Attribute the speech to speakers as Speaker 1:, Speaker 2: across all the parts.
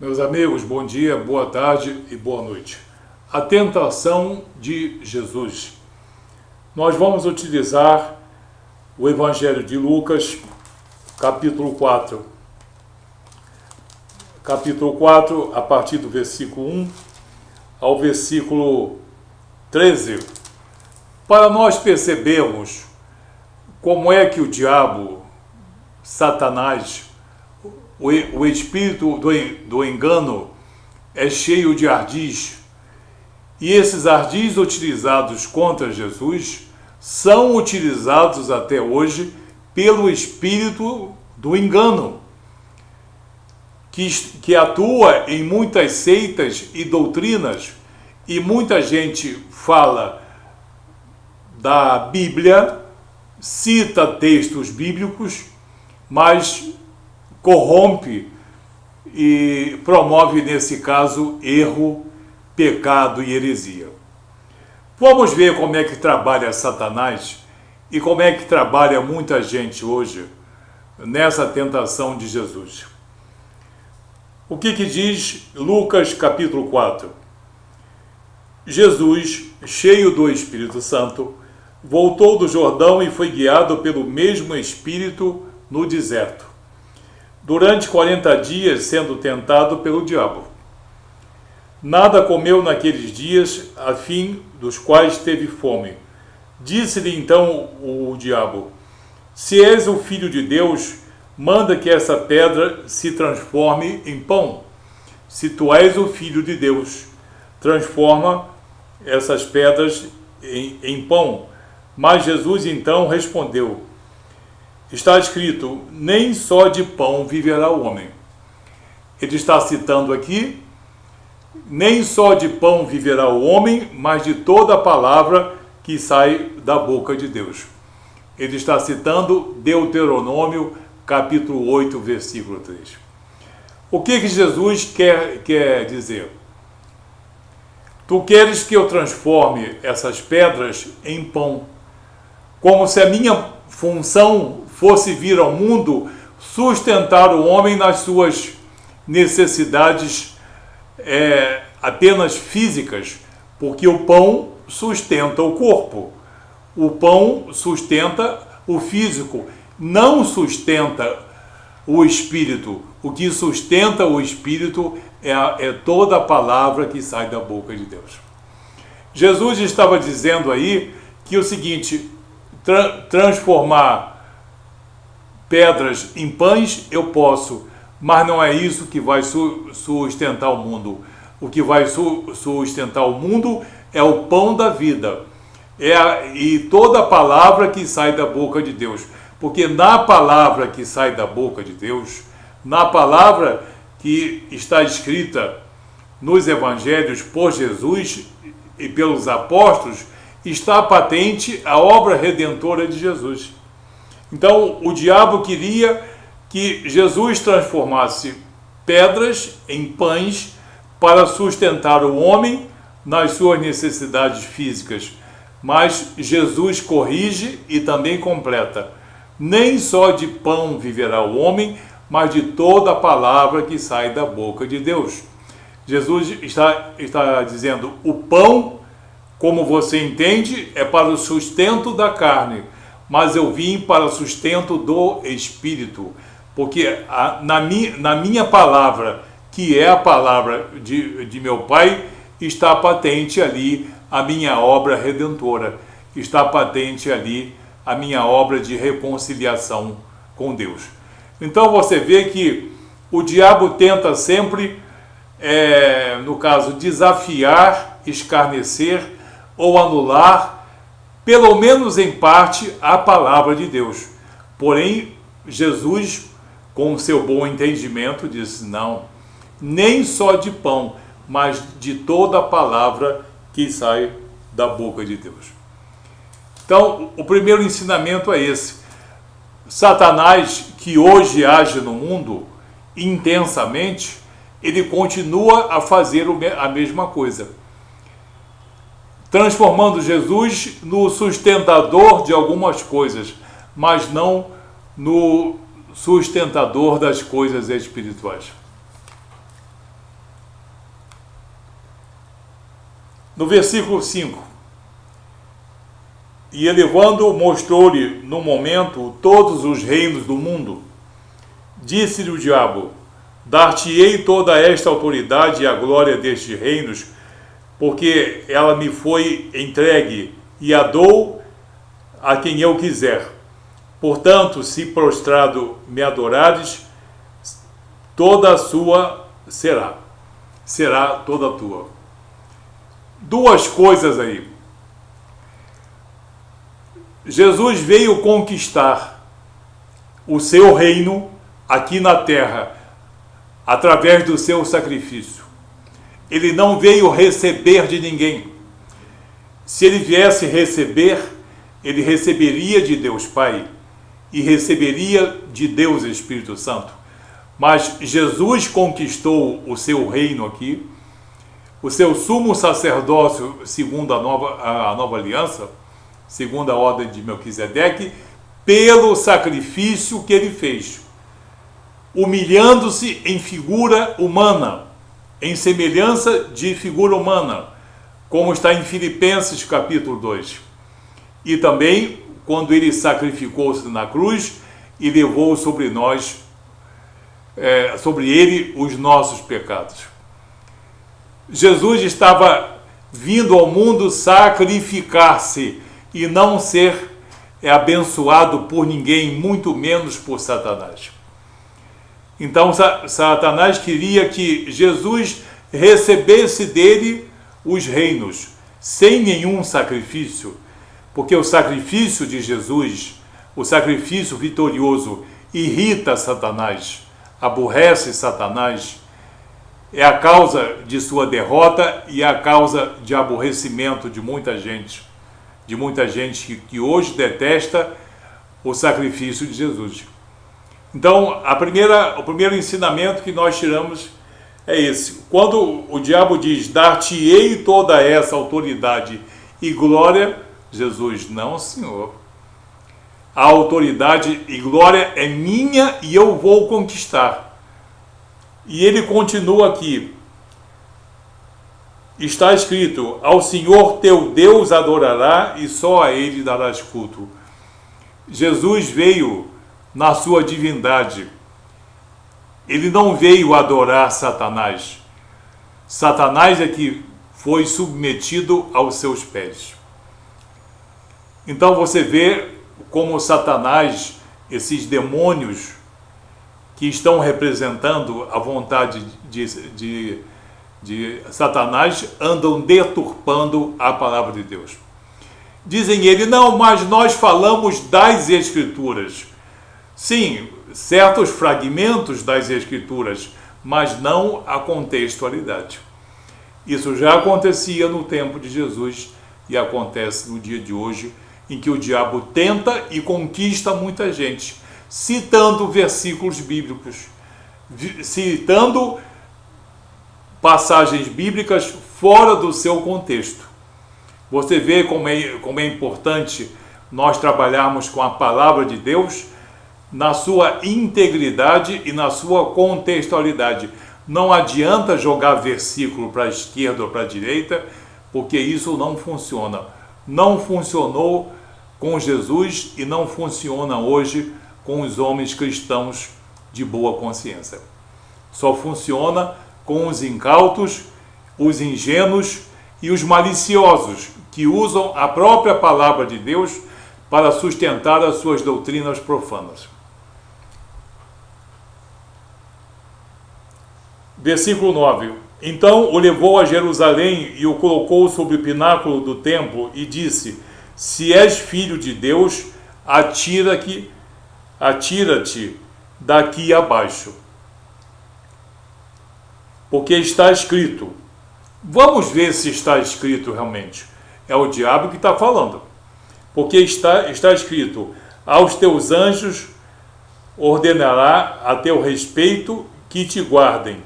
Speaker 1: Meus amigos, bom dia, boa tarde e boa noite. A tentação de Jesus. Nós vamos utilizar o Evangelho de Lucas, capítulo 4. Capítulo 4, a partir do versículo 1 ao versículo 13, para nós percebermos como é que o diabo, Satanás, o espírito do engano é cheio de ardis, e esses ardis utilizados contra Jesus são utilizados até hoje pelo espírito do engano, que atua em muitas seitas e doutrinas, e muita gente fala da Bíblia, cita textos bíblicos, mas corrompe e promove, nesse caso, erro, pecado e heresia. Vamos ver como é que trabalha Satanás e como é que trabalha muita gente hoje nessa tentação de Jesus. O que diz Lucas capítulo 4? Jesus, cheio do Espírito Santo, voltou do Jordão e foi guiado pelo mesmo Espírito no deserto, durante 40 dias sendo tentado pelo diabo. Nada comeu naqueles dias, a fim dos quais teve fome. Disse-lhe então o diabo: se és o Filho de Deus, manda que essa pedra se transforme em pão. Se tu és o Filho de Deus, transforma essas pedras em pão. Mas Jesus então respondeu: está escrito, nem só de pão viverá o homem. Ele está citando aqui, nem só de pão viverá o homem, mas de toda a palavra que sai da boca de Deus. Ele está citando Deuteronômio, capítulo 8, versículo 3. O que Jesus quer dizer? Tu queres que eu transforme essas pedras em pão, como se a minha função fosse vir ao mundo sustentar o homem nas suas necessidades apenas físicas, porque o pão sustenta o corpo, o pão sustenta o físico, não sustenta o espírito. O que sustenta o espírito é toda a palavra que sai da boca de Deus. Jesus estava dizendo aí que o seguinte: transformar pedras em pães eu posso, mas não é isso que vai sustentar o mundo. O que vai sustentar o mundo é o pão da vida, e toda a palavra que sai da boca de Deus. Porque na palavra que sai da boca de Deus, na palavra que está escrita nos evangelhos por Jesus e pelos apóstolos, está patente a obra redentora de Jesus. Então, o diabo queria que Jesus transformasse pedras em pães para sustentar o homem nas suas necessidades físicas. Mas Jesus corrige e também completa: nem só de pão viverá o homem, mas de toda a palavra que sai da boca de Deus. Jesus está dizendo: o pão, como você entende, é para o sustento da carne, mas eu vim para o sustento do Espírito, porque na minha palavra, que é a palavra de meu Pai, está patente ali a minha obra redentora, está patente ali a minha obra de reconciliação com Deus. Então você vê que o diabo tenta sempre, no caso, desafiar, escarnecer ou anular, pelo menos em parte, a palavra de Deus. Porém, Jesus, com o seu bom entendimento, disse: não, nem só de pão, mas de toda a palavra que sai da boca de Deus. Então, o primeiro ensinamento é esse. Satanás, que hoje age no mundo intensamente, ele continua a fazer a mesma coisa, transformando Jesus no sustentador de algumas coisas, mas não no sustentador das coisas espirituais. No versículo 5, e elevando, mostrou-lhe no momento todos os reinos do mundo. Disse-lhe o diabo: dar-te-ei toda esta autoridade e a glória destes reinos, porque ela me foi entregue, e a dou a quem eu quiser. Portanto, se prostrado me adorares, toda a sua será toda tua. Duas coisas aí. Jesus veio conquistar o seu reino aqui na terra, através do seu sacrifício. Ele não veio receber de ninguém. Se ele viesse receber, ele receberia de Deus Pai e receberia de Deus Espírito Santo. Mas Jesus conquistou o seu reino aqui, o seu sumo sacerdócio, segundo a nova aliança, segundo a ordem de Melquisedeque, pelo sacrifício que ele fez, humilhando-se em figura humana, em semelhança de figura humana, como está em Filipenses capítulo 2. E também quando ele sacrificou-se na cruz e levou sobre nós, sobre ele, os nossos pecados. Jesus estava vindo ao mundo sacrificar-se e não ser abençoado por ninguém, muito menos por Satanás. Então Satanás queria que Jesus recebesse dele os reinos, sem nenhum sacrifício, porque o sacrifício de Jesus, o sacrifício vitorioso, irrita Satanás, aborrece Satanás, é a causa de sua derrota e é a causa de aborrecimento de muita gente que hoje detesta o sacrifício de Jesus. Então, o primeiro ensinamento que nós tiramos é esse. Quando o diabo diz, dar-te-ei toda essa autoridade e glória, Jesus, não, Senhor. A autoridade e glória é minha e eu vou conquistar. E ele continua aqui. Está escrito, ao Senhor teu Deus adorará e só a ele darás culto. Jesus veio na sua divindade. Ele não veio adorar Satanás. Satanás é que foi submetido aos seus pés. Então você vê como Satanás, esses demônios que estão representando a vontade de Satanás, andam deturpando a palavra de Deus. Dizem ele, não, mas nós falamos das Escrituras. Sim, certos fragmentos das Escrituras, mas não a contextualidade. Isso já acontecia no tempo de Jesus e acontece no dia de hoje, em que o diabo tenta e conquista muita gente, citando versículos bíblicos, citando passagens bíblicas fora do seu contexto. Você vê como é importante nós trabalharmos com a palavra de Deus na sua integridade e na sua contextualidade. Não adianta jogar versículo para a esquerda ou para a direita, porque isso não funciona. Não funcionou com Jesus e não funciona hoje com os homens cristãos de boa consciência. Só funciona com os incautos, os ingênuos e os maliciosos, que usam a própria palavra de Deus para sustentar as suas doutrinas profanas. Versículo 9. Então o levou a Jerusalém e o colocou sobre o pináculo do templo e disse, se és filho de Deus, atira-te daqui abaixo. Porque está escrito. Vamos ver se está escrito realmente. É o diabo que está falando. Porque está escrito, aos teus anjos ordenará a teu respeito que te guardem,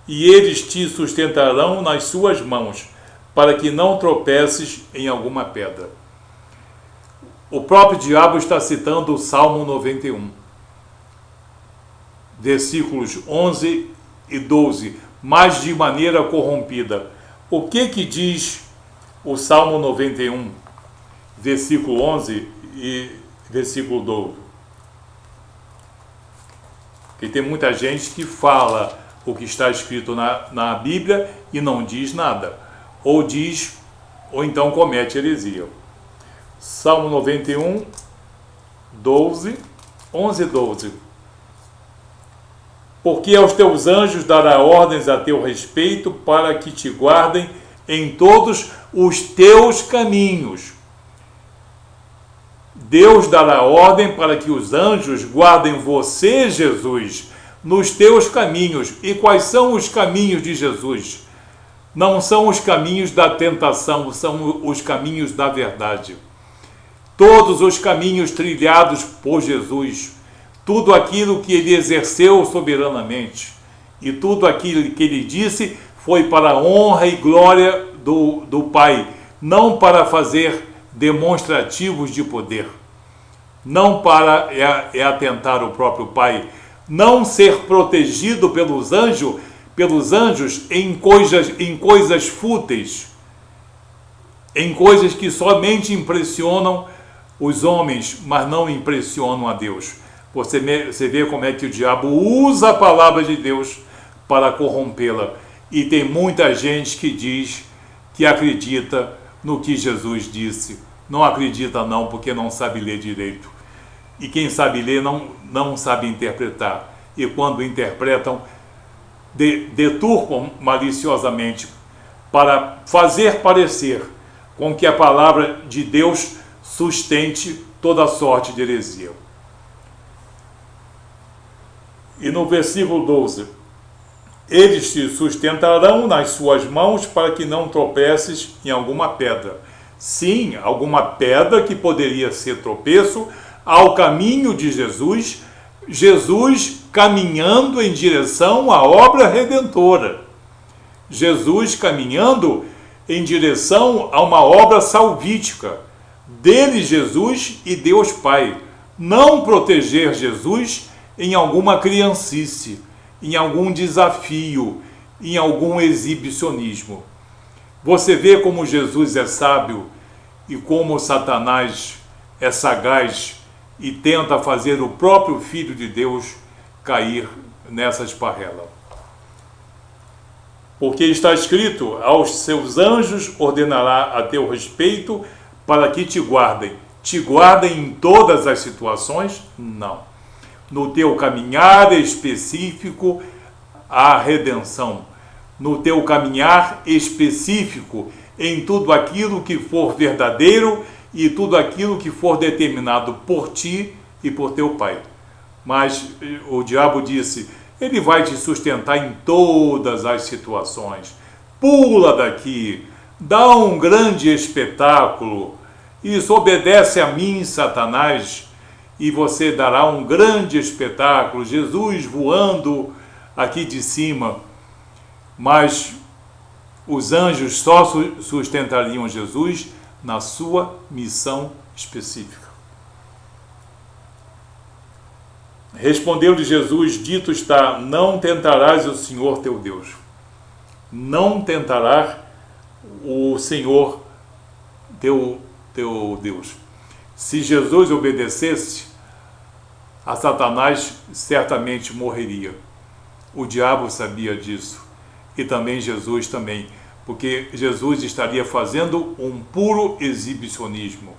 Speaker 1: e eles te sustentarão nas suas mãos, para que não tropeces em alguma pedra. O próprio diabo está citando o Salmo 91, versículos 11 e 12, mas de maneira corrompida. O que diz o Salmo 91, versículo 11 e versículo 12. Porque tem muita gente que fala o que está escrito na Bíblia e não diz nada. Ou diz, ou então comete heresia. Salmo 91, 12, 11 e 12. Porque aos teus anjos dará ordens a teu respeito para que te guardem em todos os teus caminhos. Deus dará ordem para que os anjos guardem você, Jesus, nos teus caminhos. E quais são os caminhos de Jesus? Não são os caminhos da tentação, são os caminhos da verdade. Todos os caminhos trilhados por Jesus, tudo aquilo que ele exerceu soberanamente e tudo aquilo que ele disse foi para a honra e glória do Pai, não para fazer demonstrativos de poder, não para atentar o próprio Pai, não ser protegido pelos anjos em coisas fúteis, em coisas que somente impressionam os homens, mas não impressionam a Deus. Você vê como é que o diabo usa a palavra de Deus para corrompê-la. E tem muita gente que diz que acredita no que Jesus disse. Não acredita não, porque não sabe ler direito. E quem sabe ler não sabe interpretar. E quando interpretam, deturpam maliciosamente para fazer parecer com que a palavra de Deus sustente toda sorte de heresia. E no versículo 12, eles te sustentarão nas suas mãos para que não tropeces em alguma pedra. Sim, alguma pedra que poderia ser tropeço ao caminho de Jesus, Jesus caminhando em direção à obra redentora. Jesus caminhando em direção a uma obra salvífica. Dele, Jesus e Deus Pai. Não proteger Jesus em alguma criancice, em algum desafio, em algum exibicionismo. Você vê como Jesus é sábio e como Satanás é sagaz e tenta fazer o próprio Filho de Deus cair nessa esparrela. Porque está escrito, aos seus anjos ordenará a teu respeito para que te guardem. Te guardem em todas as situações? Não. No teu caminhar específico, a redenção. No teu caminhar específico, em tudo aquilo que for verdadeiro e tudo aquilo que for determinado por ti e por teu Pai. Mas o diabo disse, ele vai te sustentar em todas as situações. Pula daqui, dá um grande espetáculo, isso obedece a mim, Satanás, e você dará um grande espetáculo, Jesus voando aqui de cima. Mas os anjos só sustentariam Jesus na sua missão específica. Respondeu-lhe Jesus, dito está, não tentarás o Senhor teu Deus. Não tentarás o Senhor teu Deus. Se Jesus obedecesse, a Satanás certamente morreria. O diabo sabia disso. E também Jesus também. Porque Jesus estaria fazendo um puro exibicionismo.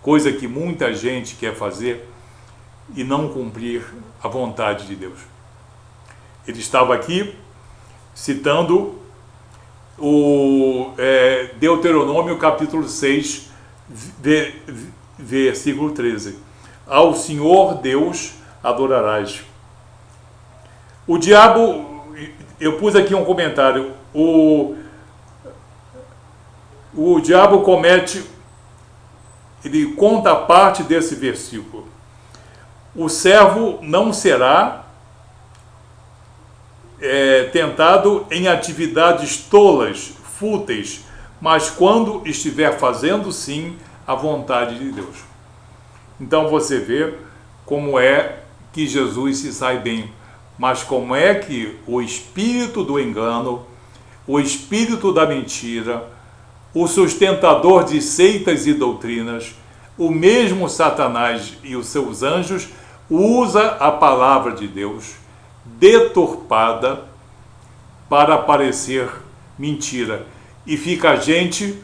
Speaker 1: Coisa que muita gente quer fazer e não cumprir a vontade de Deus. Ele estava aqui citando o Deuteronômio capítulo 6, versículo 13. Ao Senhor Deus adorarás. O diabo, eu pus aqui um comentário, o diabo ele conta parte desse versículo. O servo não será tentado em atividades tolas, fúteis, mas quando estiver fazendo sim a vontade de Deus. Então você vê como é que Jesus se sai bem, mas como é que o espírito do engano, o espírito da mentira, o sustentador de seitas e doutrinas, o mesmo Satanás e os seus anjos, usa a palavra de Deus deturpada para parecer mentira. E fica a gente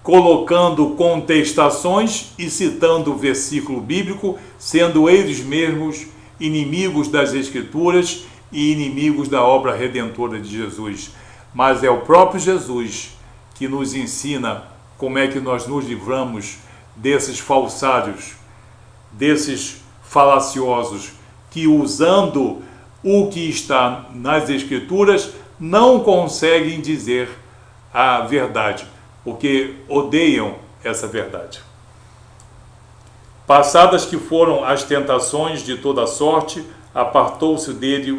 Speaker 1: colocando contestações e citando o versículo bíblico, sendo eles mesmos inimigos das Escrituras e inimigos da obra redentora de Jesus. Mas é o próprio Jesus que nos ensina como é que nós nos livramos desses falsários, desses falaciosos, que usando o que está nas Escrituras não conseguem dizer a verdade, porque odeiam essa verdade. Passadas que foram as tentações de toda sorte, apartou-se dele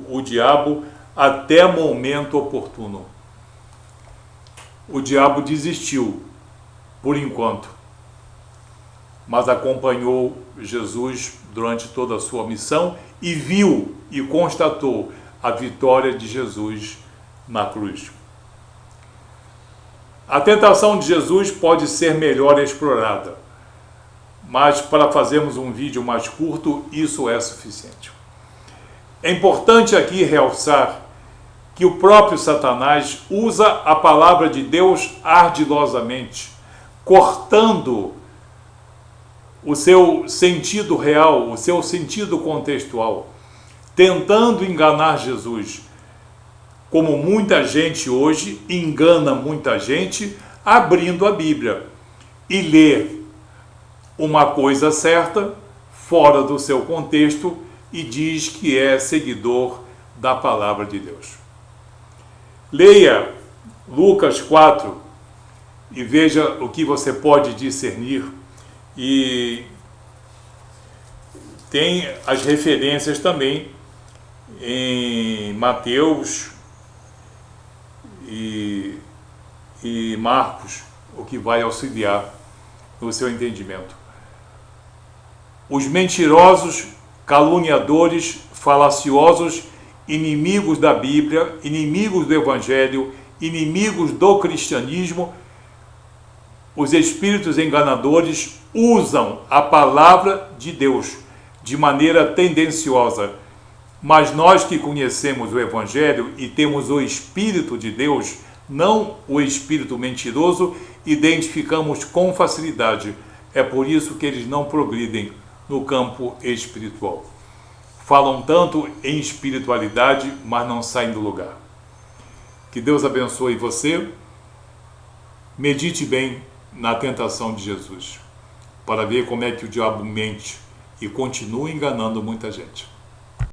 Speaker 1: o diabo até momento oportuno. O diabo desistiu, por enquanto, mas acompanhou Jesus durante toda a sua missão e viu e constatou a vitória de Jesus na cruz. A tentação de Jesus pode ser melhor explorada, mas para fazermos um vídeo mais curto, isso é suficiente. É importante aqui realçar que o próprio Satanás usa a palavra de Deus ardilosamente, cortando o seu sentido real, o seu sentido contextual, tentando enganar Jesus, como muita gente hoje engana muita gente abrindo a Bíblia e lê uma coisa certa fora do seu contexto e diz que é seguidor da palavra de Deus. Leia Lucas 4 e veja o que você pode discernir, e tem as referências também em Mateus e Marcos, o que vai auxiliar no seu entendimento. Os mentirosos, caluniadores, falaciosos, inimigos da Bíblia, inimigos do Evangelho, inimigos do cristianismo, os espíritos enganadores usam a palavra de Deus de maneira tendenciosa, mas nós que conhecemos o Evangelho e temos o Espírito de Deus, não o espírito mentiroso, identificamos com facilidade. É por isso que eles não progridem no campo espiritual. Falam tanto em espiritualidade, mas não saem do lugar. Que Deus abençoe você. Medite bem na tentação de Jesus, para ver como é que o diabo mente e continua enganando muita gente.